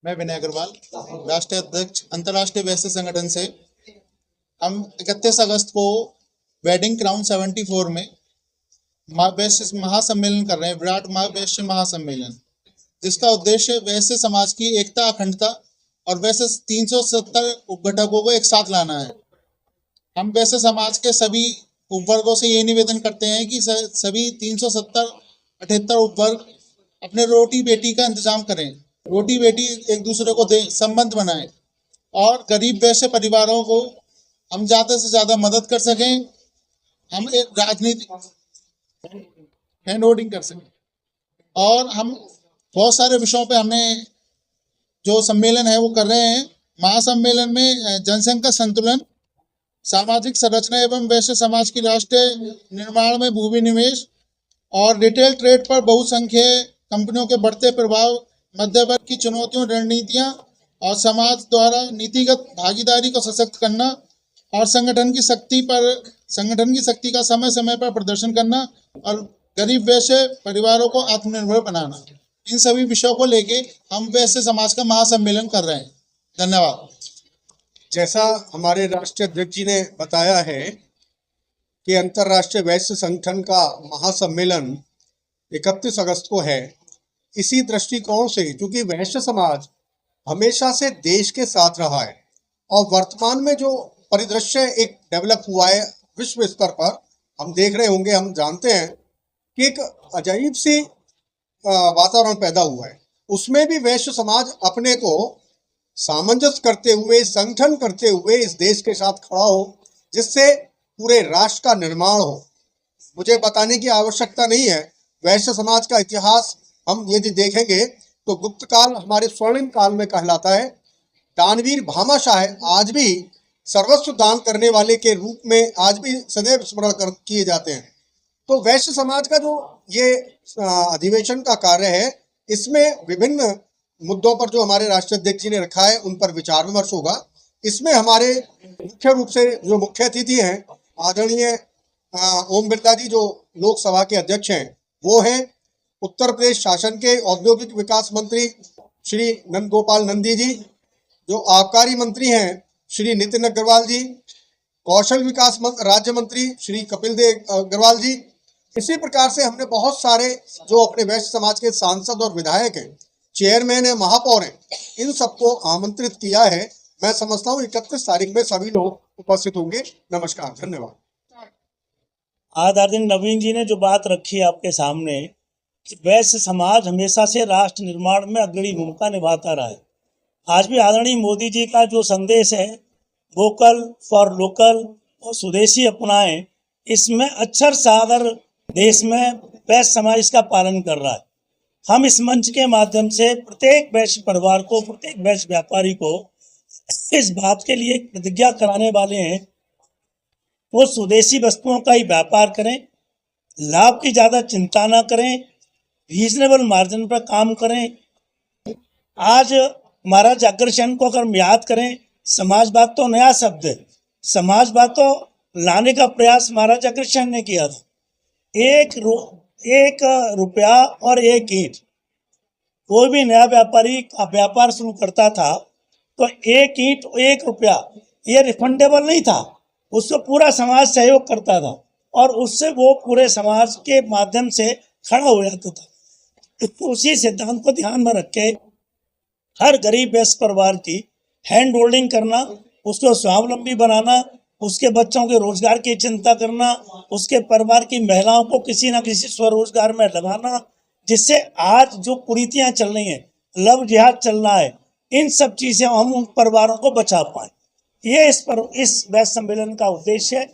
मैं विनय अग्रवाल, राष्ट्रीय अध्यक्ष अंतर्राष्ट्रीय वैश्य संगठन से। हम 31 अगस्त को वेडिंग क्राउन 74 में वैश्य महासम्मेलन कर रहे हैं, विराट वैश्य महासम्मेलन, जिसका उद्देश्य वैश्य समाज की एकता, अखंडता और वैश्य 370 उपघटकों को एक साथ लाना है। हम वैश्य समाज के सभी उपवर्गों से ये निवेदन करते हैं कि सभी 378 उपवर्ग अपने रोटी बेटी का इंतजाम करें, रोटी बेटी एक दूसरे को दें, संबंध बनाएं और गरीब वैश्य परिवारों को हम ज़्यादा से ज़्यादा मदद कर सकें। हम एक राजनीति हैंड होल्डिंग कर सकें और हम बहुत सारे विषयों पे हमने जो सम्मेलन है वो कर रहे हैं। महासम्मेलन में जनसंख्या संतुलन, सामाजिक संरचना एवं वैश्य समाज की राष्ट्रीय निर्माण में भूमि निवेश और रिटेल ट्रेड पर बहुसंख्यक कंपनियों के बढ़ते प्रभाव, मध्यवर्ग की चुनौतियों, रणनीतियां और समाज द्वारा नीतिगत भागीदारी को सशक्त करना और संगठन की शक्ति का समय समय पर प्रदर्शन करना और गरीब वैश्य परिवारों को आत्मनिर्भर बनाना, इन सभी विषयों को लेके हम वैश्य समाज का महासम्मेलन कर रहे हैं। धन्यवाद। जैसा हमारे राष्ट्रीय अध्यक्ष जी ने बताया है कि अंतर्राष्ट्रीय वैश्य संगठन का महासम्मेलन 31 अगस्त को है। इसी दृष्टिकोण से, क्योंकि वैश्य समाज हमेशा से देश के साथ रहा है और वर्तमान में जो परिदृश्य एक डेवलप हुआ है विश्व स्तर पर, हम देख रहे होंगे, हम जानते हैं कि एक अजीब सी वातावरण पैदा हुआ है। उसमें भी वैश्य समाज अपने को सामंजस्य करते हुए, संगठन करते हुए इस देश के साथ खड़ा हो, जिससे पूरे राष्ट्र का निर्माण हो। मुझे बताने की आवश्यकता नहीं है, वैश्य समाज का इतिहास हम यदि देखेंगे तो गुप्त काल हमारे स्वर्णिम काल में कहलाता है। दानवीर भामाशाह आज भी सर्वस्व दान करने वाले के रूप में आज भी सदैव स्मरण किए जाते हैं। तो वैश्य समाज का जो ये अधिवेशन का कार्य है, इसमें विभिन्न मुद्दों पर जो हमारे राष्ट्रीय अध्यक्ष जी ने रखा है उन पर विचार विमर्श होगा। इसमें हमारे मुख्य रूप से जो मुख्य अतिथि हैं, आदरणीय ओम बिरला जी जो लोकसभा के अध्यक्ष हैं, वो हैं उत्तर प्रदेश शासन के औद्योगिक विकास मंत्री श्री नंद गोपाल नंदी जी, जो आबकारी मंत्री हैं श्री नितिन अग्रवाल जी, कौशल विकास राज्य मंत्री श्री कपिल देव अग्रवाल जी। इसी प्रकार से हमने बहुत सारे जो अपने वैश्य समाज के सांसद और विधायक हैं, चेयरमैन है, महापौर हैं, इन सबको आमंत्रित किया है। मैं समझता हूँ 31 तारीख में सभी लोग उपस्थित होंगे। नमस्कार, धन्यवाद। आदरणीय नवीन जी ने जो बात रखी आपके सामने, वैश्य समाज हमेशा से राष्ट्र निर्माण में अग्रणी भूमिका निभाता रहा है। आज भी आदरणीय मोदी जी का जो संदेश है, वोकल फॉर लोकल और स्वदेशी अपनाएं, इसमें अक्षर सागर देश में वैश्य समाज इसका पालन कर रहा है। हम इस मंच के माध्यम से प्रत्येक वैश्य परिवार को, प्रत्येक वैश्य व्यापारी को इस बात के लिए प्रतिज्ञा कराने वाले हैं वो स्वदेशी वस्तुओं का ही व्यापार करें, लाभ की ज़्यादा चिंता ना करें, रीजनेबल मार्जिन पर काम करें। आज महाराज अग्रसेन को अगर हम याद करें, समाजवाद तो नया शब्द है, समाजवाद तो लाने का प्रयास महाराज अग्रसेन ने किया था। एक रुपया और एक ईंट, कोई भी नया व्यापारी का व्यापार शुरू करता था तो एक ईंट एक रुपया ये रिफंडेबल नहीं था, उससे पूरा समाज सहयोग करता था और उससे वो पूरे समाज के माध्यम से खड़ा हो जाता था। उसी सिद्धांत को ध्यान में रख के हर गरीब वैश्य परिवार की हैंड होल्डिंग करना, उसको स्वावलंबी बनाना, उसके बच्चों के रोजगार की चिंता करना, उसके परिवार की महिलाओं को किसी न किसी स्वरोजगार में लगाना, जिससे आज जो कुरीतियां चल रही हैं, लव जिहाद चल रहा है, इन सब चीजें हम उन परिवारों को बचा पाएं। ये इस वैश्य सम्मेलन का उद्देश्य है।